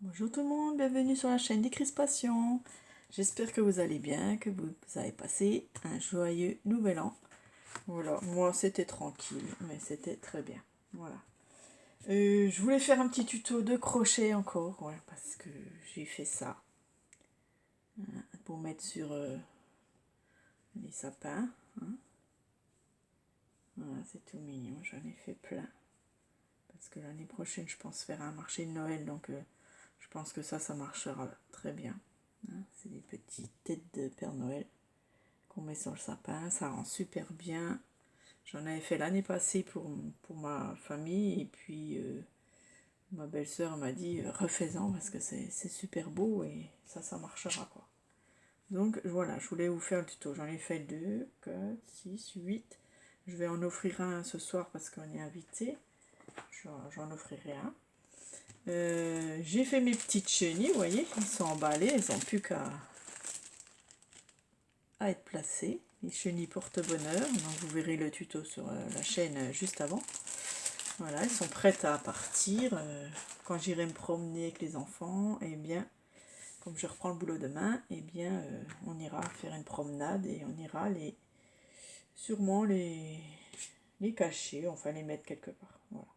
Bonjour tout le monde, bienvenue sur la chaîne des Crispations. J'espère que vous allez bien, que vous avez passé un joyeux nouvel an. Voilà, moi c'était tranquille, mais c'était très bien. Voilà. Je voulais faire un petit tuto de crochet encore, ouais, parce que j'ai fait ça pour mettre sur les sapins. Hein. Voilà, c'est tout mignon, j'en ai fait plein. Parce que l'année prochaine, je pense faire un marché de Noël, donc je pense que ça marchera très bien. Hein, c'est des petites têtes de Père Noël qu'on met sur le sapin, ça rend super bien. J'en avais fait l'année passée pour ma famille, et puis ma belle-sœur m'a dit refais-en parce que c'est super beau et ça marchera quoi. Donc voilà, je voulais vous faire le tuto. J'en ai fait 2, 4, 6, 8. Je vais en offrir un ce soir parce qu'on est invité. J'en offrirai un. J'ai fait mes petites chenilles, vous voyez, elles sont emballées, elles n'ont plus qu'à être placées. Les chenilles porte-bonheur, donc vous verrez le tuto sur la chaîne juste avant. Voilà, elles sont prêtes à partir. Quand j'irai me promener avec les enfants, et bien, comme je reprends le boulot demain, et bien, on ira faire une promenade et on ira sûrement les cacher, enfin les mettre quelque part. Voilà.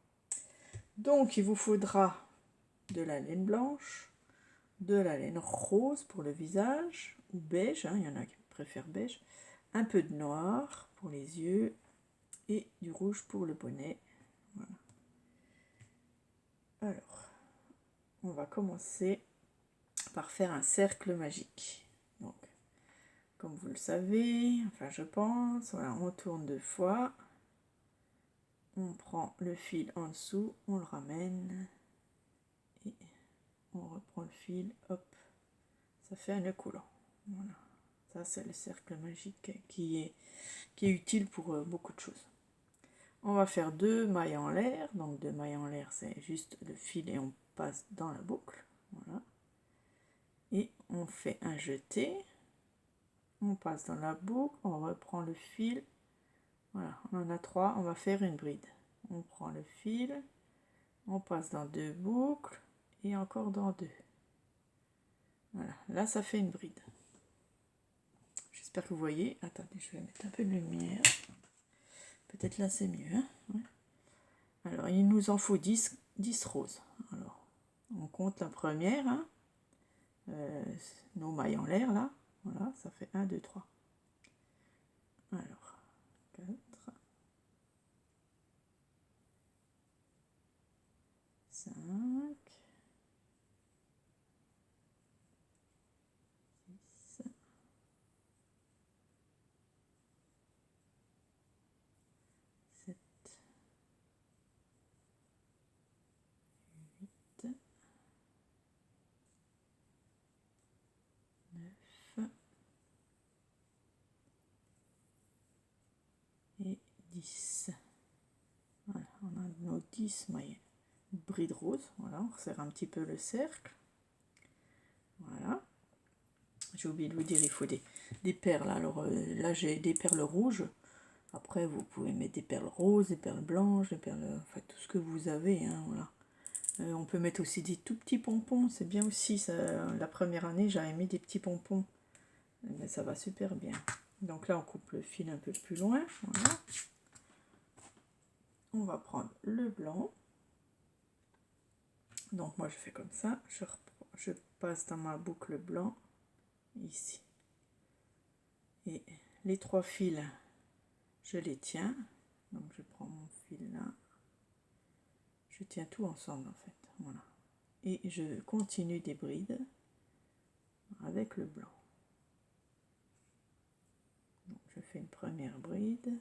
Donc, il vous faudra de la laine blanche, de la laine rose pour le visage, ou beige, hein, il y en a qui préfèrent beige, un peu de noir pour les yeux et du rouge pour le bonnet. Voilà. Alors, on va commencer par faire un cercle magique. Donc, comme vous le savez, enfin je pense, voilà, on tourne 2 fois, on prend le fil en dessous, on le ramène et on reprend le fil, hop, ça fait un nœud coulant. Voilà, ça c'est le cercle magique qui est utile pour beaucoup de choses. On va faire 2 mailles en l'air, donc 2 mailles en l'air c'est juste le fil et on passe dans la boucle, voilà. Et on fait un jeté, on passe dans la boucle, on reprend le fil, voilà, on en a 3, on va faire une bride. On prend le fil, on passe dans 2 boucles et encore dans 2. Voilà, là ça fait une bride. J'espère que vous voyez. Attendez, je vais mettre un peu de lumière. Peut-être là c'est mieux. Hein, ouais. Alors il nous en faut 10 roses. Alors on compte la première, hein, nos mailles en l'air là. Voilà, ça fait 1, 2, 3. Alors 4, 5, 6, 7, 8, 9 et 10. Voilà, on a nos 10 mailles bride rose. Voilà, on resserre un petit peu le cercle. Voilà. J'ai oublié de vous dire, il faut des perles. Alors là, j'ai des perles rouges. Après, vous pouvez mettre des perles roses, des perles blanches, des perles... Enfin, tout ce que vous avez. Hein, voilà. On peut mettre aussi des tout petits pompons. C'est bien aussi. Ça, la première année, j'avais mis des petits pompons. Mais ça va super bien. Donc là, on coupe le fil un peu plus loin. Voilà. On va prendre le blanc. Donc moi, je fais comme ça. Je passe dans ma boucle blanc. Ici. Et les 3 fils, je les tiens. Donc je prends mon fil là. Je tiens tout ensemble en fait. Voilà. Et je continue des brides avec le blanc. Donc je fais une première bride.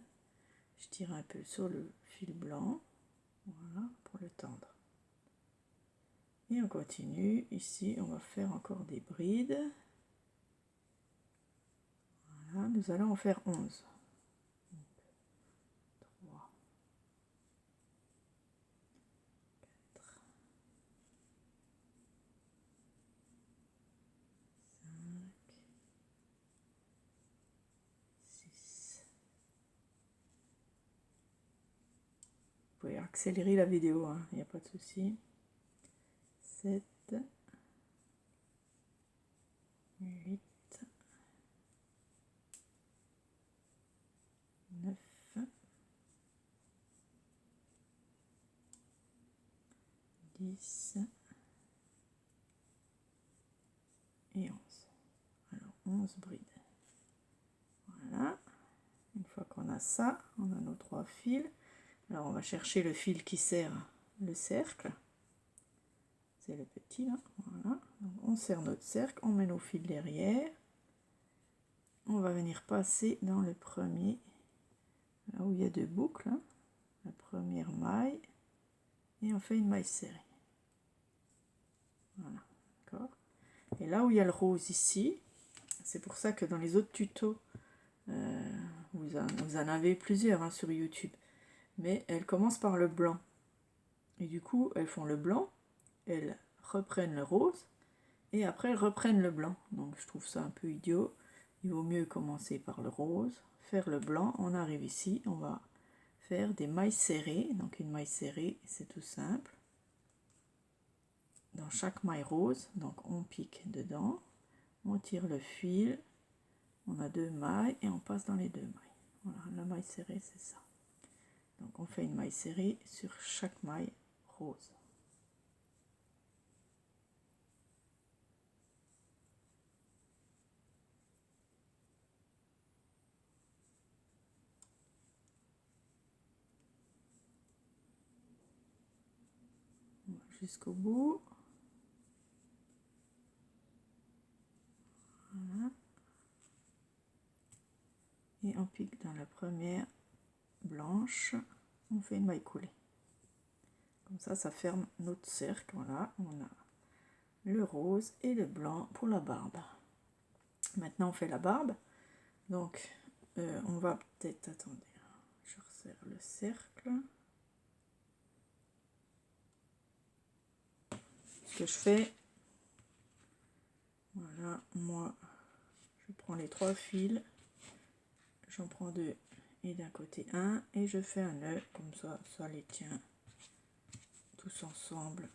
Je tire un peu sur le fil blanc. Voilà, pour le tendre. Et on continue. Ici, on va faire encore des brides. Voilà, nous allons en faire 11. 3, 4, 5, 6. Vous pouvez accélérer la vidéo, il n'y a pas de souci. 7, 8, 9, 10 et 11. Alors 11 brides. Voilà. Une fois qu'on a ça, on a nos 3 fils. Alors on va chercher le fil qui sert le cercle. C'est le petit là. Voilà. Donc on serre notre cercle, on met nos fils derrière. On va venir passer dans le premier, là où il y a 2 boucles, hein, la première maille, et on fait une maille serrée. Voilà, d'accord. Et là où il y a le rose ici, c'est pour ça que dans les autres tutos, vous en avez plusieurs hein, sur YouTube, mais elles commencent par le blanc. Et du coup, elles font le blanc, elles reprennent le rose, et après elles reprennent le blanc. Donc je trouve ça un peu idiot. Il vaut mieux commencer par le rose, faire le blanc, on arrive ici, on va faire des mailles serrées. Donc une maille serrée, c'est tout simple. Dans chaque maille rose, donc on pique dedans, on tire le fil, on a 2 mailles et on passe dans les 2 mailles. Voilà, la maille serrée, c'est ça. Donc on fait une maille serrée sur chaque maille rose. Jusqu'au bout. Voilà. Et on pique dans la première blanche, on fait une maille coulée. Comme ça ferme notre cercle. Voilà, on a le rose et le blanc pour la barbe. Maintenant on fait la barbe. Donc on va peut-être, attendez, je resserre le cercle. Ce que je fais, voilà, moi je prends les 3 fils, j'en prends 2 et d'un côté 1 et je fais un nœud, comme ça les tient tous ensemble.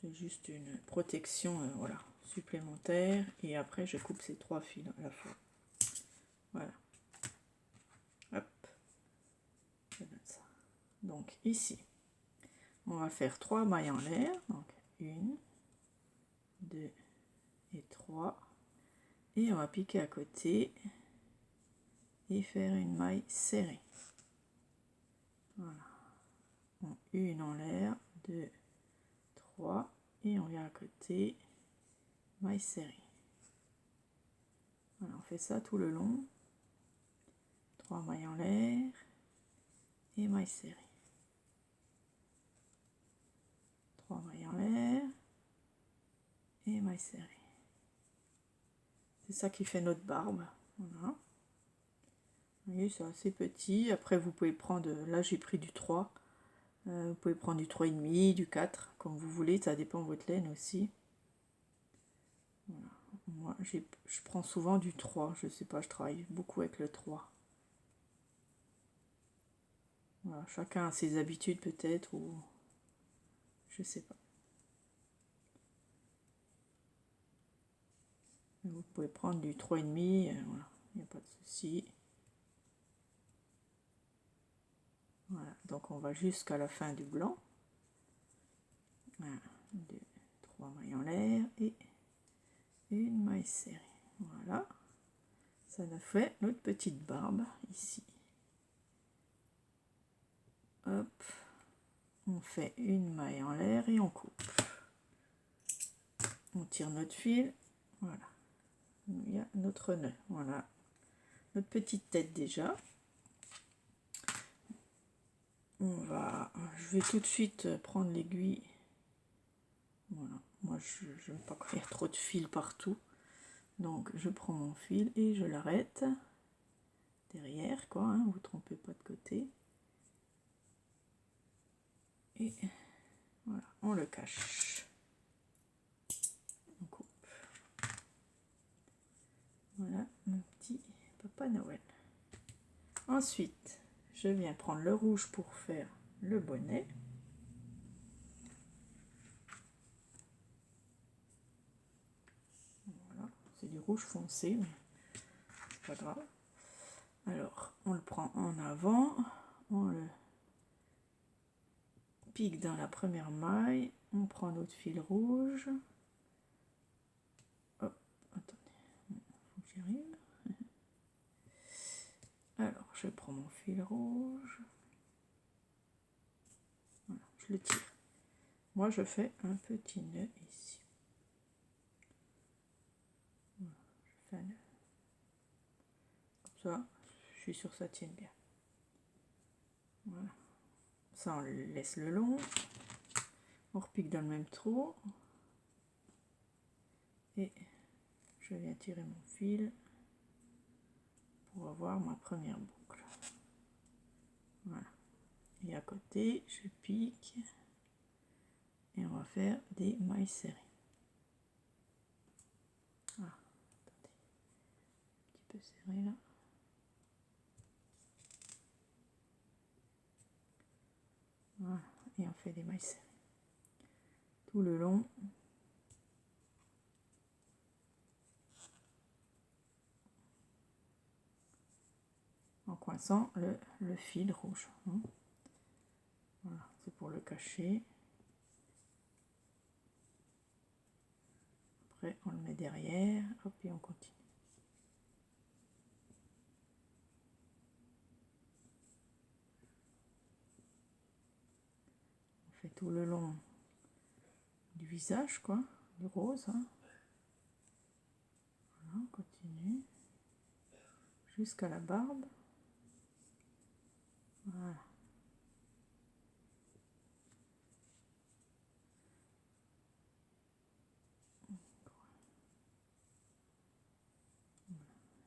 C'est juste une protection voilà, supplémentaire, et après je coupe ces 3 fils à la fois. Voilà. Hop. Je donne ça. Donc ici, on va faire 3 mailles en l'air. Donc 1, 2 et 3. Et on va piquer à côté et faire une maille serrée. Voilà. Bon, une en l'air, 2, 3. Et on vient à côté, maille serrée. Voilà, on fait ça tout le long. 3 mailles en l'air et maille serrée. 3 mailles en l'air et maille serrée. C'est ça qui fait notre barbe. Voilà. Vous voyez, c'est assez petit. Après, vous pouvez prendre, là j'ai pris du 3. Vous pouvez prendre du 3,5, du 4, comme vous voulez. Ça dépend de votre laine aussi. Voilà. Moi, je prends souvent du 3. Je sais pas, je travaille beaucoup avec le 3. Voilà, chacun a ses habitudes peut-être, ou je sais pas. Vous pouvez prendre du 3,5, voilà, il n'y a pas de souci. Voilà, donc on va jusqu'à la fin du blanc. 1, 2, 3 mailles en l'air et une maille serrée. Voilà, ça nous fait notre petite barbe ici. Hop, on fait une maille en l'air et on coupe. On tire notre fil, voilà. Il y a notre nœud, voilà. Notre petite tête déjà. Je vais tout de suite prendre l'aiguille. Voilà, moi je n'aime pas qu'il y ait trop de fil partout. Donc je prends mon fil et je l'arrête derrière, quoi, hein, vous trompez pas de côté. Et voilà, on le cache. On coupe. Voilà mon petit Papa Noël. Ensuite, je viens prendre le rouge pour faire le bonnet. rouge foncé, mais c'est pas grave. Alors, on le prend en avant, on le pique dans la première maille, on prend notre fil rouge. Hop, attendez, faut que j'y arrive. Alors, je prends mon fil rouge. Voilà, je le tire. Moi, je fais un petit nœud ici. Voilà, je fais un nœud. Comme ça, je suis sûre que ça tienne bien. Voilà. Ça, on laisse le long. On repique dans le même trou. Et je viens tirer mon fil pour avoir ma première boucle. Voilà. Et à côté, je pique. Et on va faire des mailles serrées. Ah, attendez. Un petit peu serré là. Voilà. Et on fait des mailles serrées. Tout le long. En coinçant le fil rouge. Voilà, c'est pour le cacher. Après, on le met derrière. Hop, et on continue. On fait tout le long du visage, quoi, du rose. Hein. Voilà, on continue. Jusqu'à la barbe. Voilà.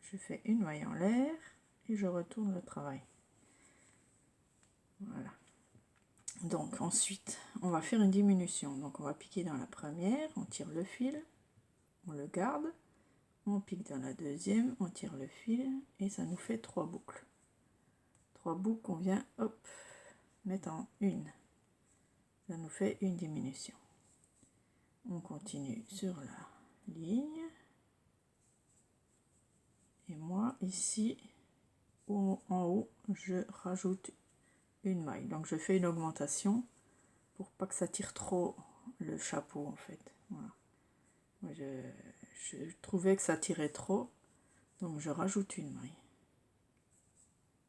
Je fais une maille en l'air et je retourne le travail. Voilà. Donc ensuite, on va faire une diminution. Donc on va piquer dans la première, on tire le fil, on le garde, on pique dans la deuxième, on tire le fil et ça nous fait 3 boucles. 3 boucles qu'on vient, hop, mettre en une. Ça nous fait une diminution. On continue sur la ligne. Et moi, ici, en haut, je rajoute une maille. Donc, je fais une augmentation pour pas que ça tire trop le chapeau, en fait. Voilà. Moi, je trouvais que ça tirait trop, donc je rajoute une maille.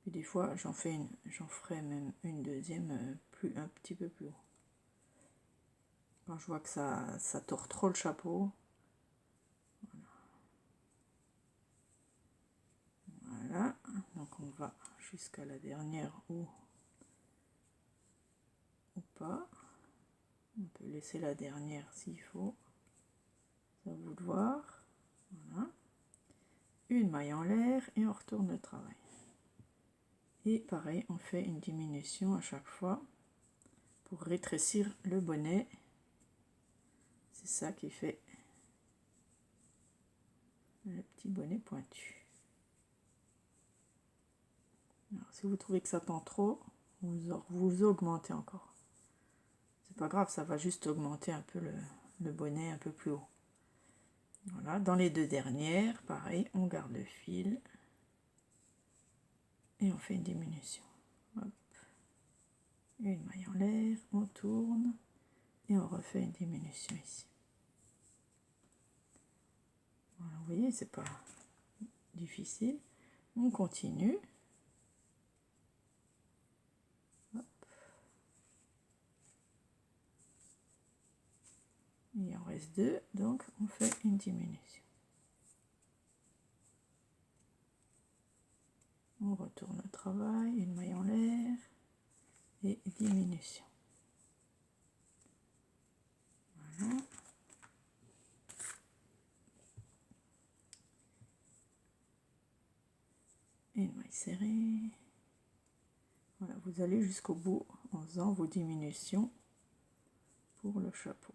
Puis des fois, j'en ferai même une deuxième, un petit peu plus haut. Quand je vois que ça tord trop le chapeau. Voilà, donc on va jusqu'à la dernière ou pas. On peut laisser la dernière s'il faut. C'est à vous de voir. Voilà. Une maille en l'air et on retourne le travail. Et pareil, on fait une diminution à chaque fois pour rétrécir le bonnet. C'est ça qui fait le petit bonnet pointu. Alors, si vous trouvez que ça tend trop, vous augmentez encore. C'est pas grave, ça va juste augmenter un peu le bonnet un peu plus haut. Voilà, dans les deux dernières, pareil, on garde le fil et on fait une diminution. Hop. Une maille en l'air, on tourne et on refait une diminution ici. Voilà, vous voyez, c'est pas difficile. On continue. Hop. Il en reste 2, donc on fait une diminution. On retourne le travail, une maille en l'air et diminution. Voilà. Et une maille serrée. Voilà, vous allez jusqu'au bout en faisant vos diminutions pour le chapeau.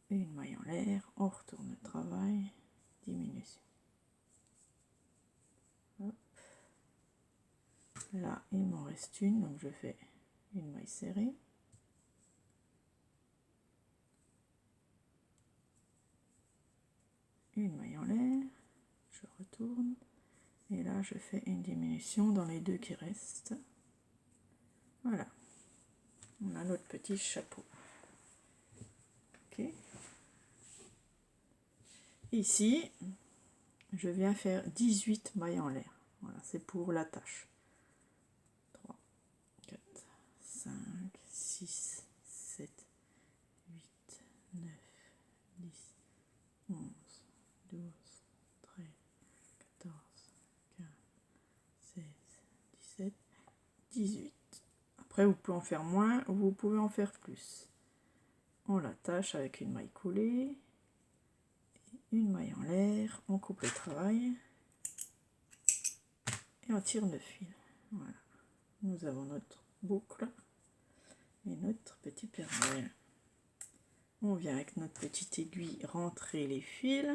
Et une maille en l'air, on retourne le travail, diminution. Hop. Là, il m'en reste une, donc je fais une maille serrée. une maille en l'air, je retourne, et là je fais une diminution dans les deux qui restent. Voilà, on a notre petit chapeau. Ok. Ici, je viens faire 18 mailles en l'air. Voilà, c'est pour la tâche. 3, 4, 5, 6, 7, 8, 9, 10, 11, 12, 13, 14, 15, 16, 17, 18. Après, vous pouvez en faire moins ou vous pouvez en faire plus. On l'attache avec une maille coulée, une maille en l'air, on coupe le travail et on tire le fil. Voilà, nous avons notre boucle et notre petit Père Noël. On vient avec notre petite aiguille rentrer les fils,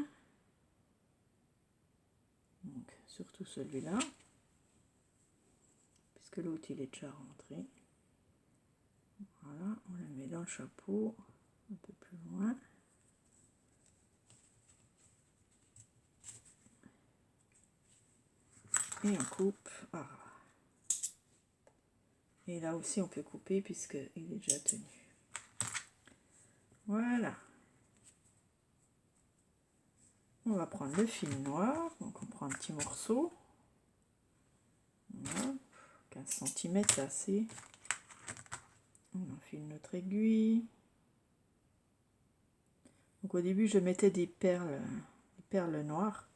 donc surtout celui-là, puisque l'autre il est déjà rentré. Voilà, on le met dans le chapeau un peu plus loin. Et on coupe. Ah. Et là aussi on peut couper puisqu'il est déjà tenu. Voilà. On va prendre le fil noir. Donc on prend un petit morceau. Voilà. 15 cm c'est assez. On enfile notre aiguille. Donc au début je mettais des perles noires.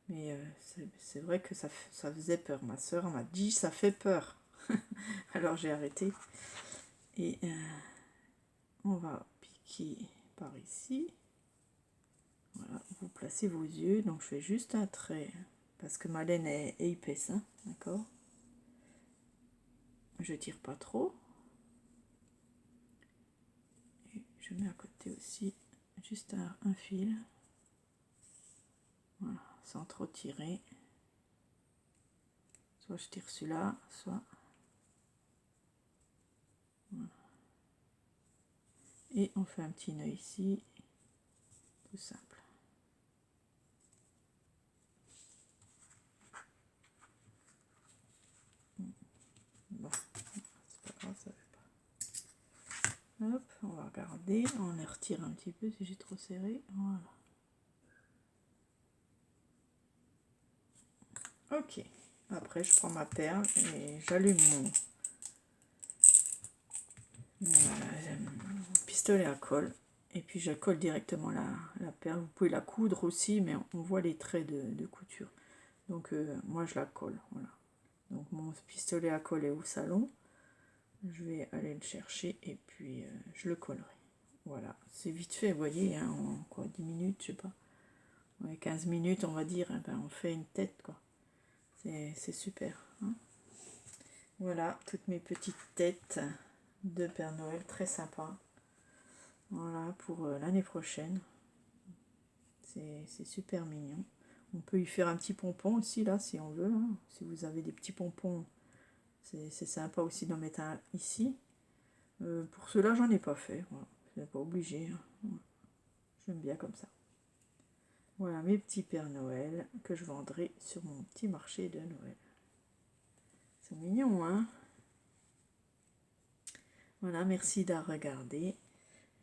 Mais c'est vrai que ça faisait peur. Ma soeur m'a dit ça fait peur. Alors j'ai arrêté. Et on va piquer par ici. Voilà, vous placez vos yeux. Donc je fais juste un trait parce que ma laine est épaisse, hein, d'accord. Je tire pas trop. Et je mets à côté aussi juste un fil. Voilà, sans trop tirer. Soit je tire celui-là, soit... Voilà. Et on fait un petit nœud ici, tout simple. Bon, c'est pas grave, ça fait pas. Hop, on va regarder, on les retire un petit peu si j'ai trop serré. Voilà. Ok, après je prends ma perle et j'allume mon pistolet à colle. Et puis je colle directement la perle. Vous pouvez la coudre aussi, mais on voit les traits de couture. Donc moi je la colle, voilà. Donc mon pistolet à colle est au salon. Je vais aller le chercher et puis je le collerai. Voilà, c'est vite fait, vous voyez, hein, en quoi, 10 minutes, je sais pas. Ouais, 15 minutes, on va dire, hein, ben, on fait une tête, quoi. C'est super. Hein. Voilà, toutes mes petites têtes de Père Noël, très sympa. Voilà, pour l'année prochaine. C'est super mignon. On peut y faire un petit pompon aussi, là, si on veut. Hein. Si vous avez des petits pompons, c'est sympa aussi d'en mettre un ici. Pour cela, j'en ai pas fait. Voilà. Je n'ai pas obligé. Hein. Voilà. J'aime bien comme ça. Voilà mes petits Pères Noël que je vendrai sur mon petit marché de Noël. C'est mignon, hein? Voilà, merci d'avoir regardé.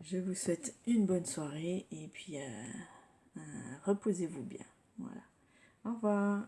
Je vous souhaite une bonne soirée et puis reposez-vous bien. Voilà. Au revoir.